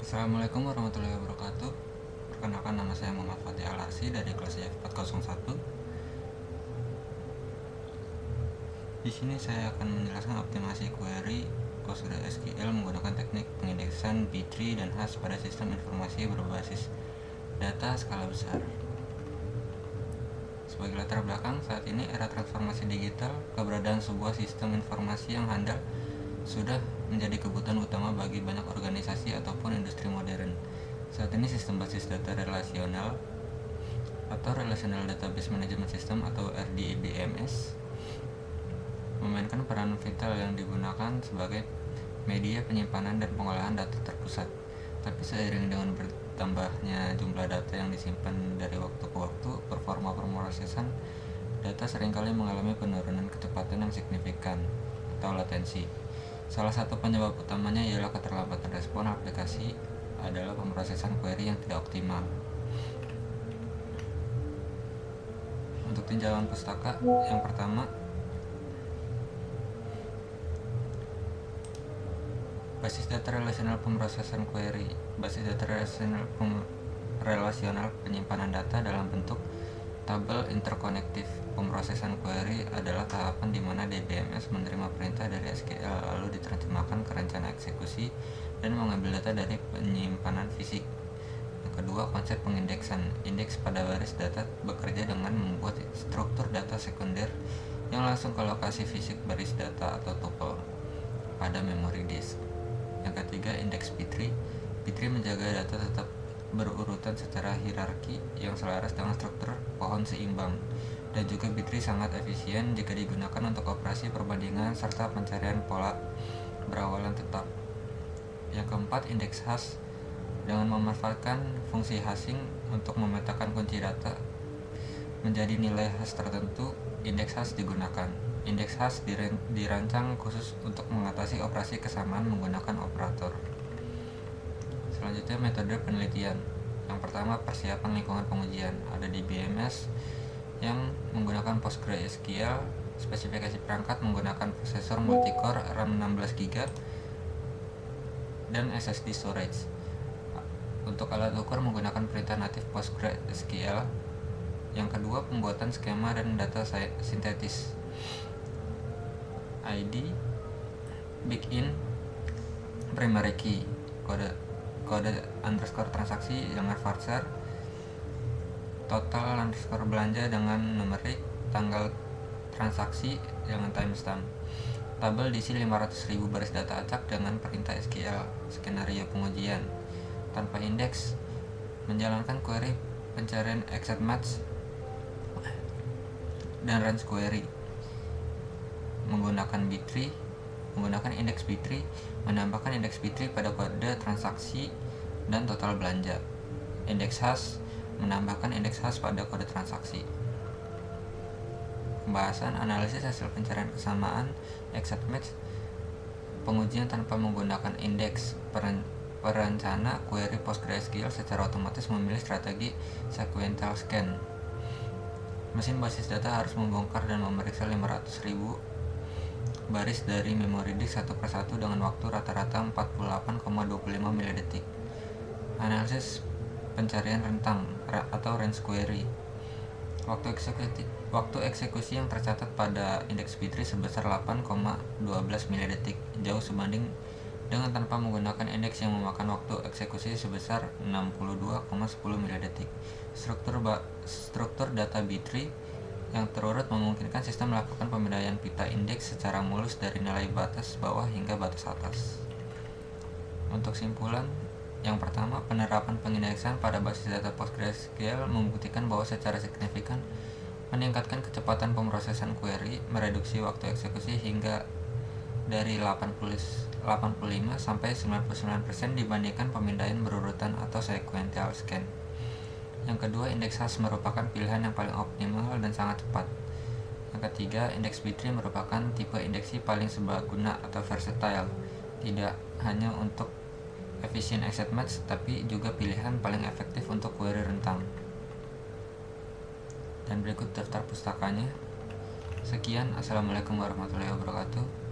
Assalamualaikum warahmatullahi wabarakatuh. Perkenalkan, nama saya Muhammad Fatih Alarsi dari kelas IF401. Di sini saya akan menjelaskan optimasi query PostgreSQL menggunakan teknik pengindeksan B-tree dan hash pada sistem informasi berbasis data skala besar. Sebagai latar belakang, saat ini era transformasi digital, keberadaan sebuah sistem informasi yang handal sudah menjadi kebutuhan utama bagi banyak organisasi ataupun industri modern. Saat ini sistem basis data relasional atau Relational Database Management System atau RDBMS memainkan peran vital yang digunakan sebagai media penyimpanan dan pengolahan data terpusat. Tapi seiring dengan bertambahnya jumlah data yang disimpan dari waktu ke waktu, performa pemrosesan data seringkali mengalami penurunan kecepatan yang signifikan atau latensi. Salah satu penyebab utamanya ialah keterlambatan respon aplikasi adalah pemrosesan query yang tidak optimal. Untuk tinjauan pustaka, yang pertama, basis data relasional pemrosesan query. Basis data relasional penyimpanan data dalam bentuk tabel interkonektif. Pemrosesan query adalah tahapan di mana DBMS menerima perintah dari SQL lalu diterjemahkan ke rencana eksekusi dan mengambil data dari penyimpanan fisik. Yang kedua, konsep pengindeksan. Indeks pada baris data bekerja dengan membuat struktur data sekunder yang langsung ke lokasi fisik baris data atau tuple pada memori disk. Yang ketiga, indeks B-tree. B-tree menjaga data tetap berurutan secara hierarki yang selaras dengan struktur pohon seimbang, dan juga B-tree sangat efisien jika digunakan untuk operasi perbandingan serta pencarian pola berawalan tetap. Yang keempat, indeks hash. Dengan memanfaatkan fungsi hashing untuk memetakan kunci data menjadi nilai hash tertentu, indeks hash digunakan. Indeks hash dirancang khusus untuk mengatasi operasi kesamaan menggunakan operator. Selanjutnya, metode penelitian. Yang pertama, persiapan lingkungan pengujian. Ada di BMS yang menggunakan PostgreSQL, spesifikasi perangkat menggunakan prosesor multicore RAM 16GB dan SSD storage. Untuk alat ukur menggunakan perintah natif PostgreSQL. Yang kedua, pembuatan skema dan data sintetis. ID, begin, primary key, kode underscore transaksi dengan varchar, total underscore belanja dengan numerik, tanggal transaksi dengan timestamp. Tabel diisi 500.000 baris data acak dengan perintah SQL. Skenario pengujian tanpa indeks, menjalankan query pencarian exact match dan range query menggunakan B-tree, menggunakan indeks B-tree, menambahkan indeks B-tree pada kode transaksi dan total belanja. Indeks hash, menambahkan indeks hash pada kode transaksi. Pembahasan analisis hasil pencarian kesamaan exact match, pengujian tanpa menggunakan indeks. Perencana query PostgreSQL secara otomatis memilih strategi sequential scan. Mesin basis data harus membongkar dan memeriksa 500.000 baris dari memori disk satu persatu dengan waktu rata-rata 48,25 milidetik. Analisis pencarian rentang atau range query. Waktu eksekusi yang tercatat pada indeks B-tree sebesar 8,12 milidetik, jauh sebanding dengan tanpa menggunakan indeks yang memakan waktu eksekusi sebesar 62,10 milidetik. Struktur data B-tree yang terurut memungkinkan sistem melakukan pemindaian pita indeks secara mulus dari nilai batas bawah hingga batas atas. Untuk simpulan, yang pertama, penerapan pengindeksan pada basis data PostgreSQL membuktikan bahwa secara signifikan meningkatkan kecepatan pemrosesan query, mereduksi waktu eksekusi hingga dari 85 sampai 99% dibandingkan pemindaian berurutan atau sequential scan. Yang kedua, indeks hash merupakan pilihan yang paling optimal dan sangat cepat. Yang ketiga, indeks B-tree merupakan tipe indeksi paling serbaguna atau versatile, tidak hanya untuk efisien exact match, tapi juga pilihan paling efektif untuk query rentang. Dan berikut daftar pustakanya. Sekian, assalamualaikum warahmatullahi wabarakatuh.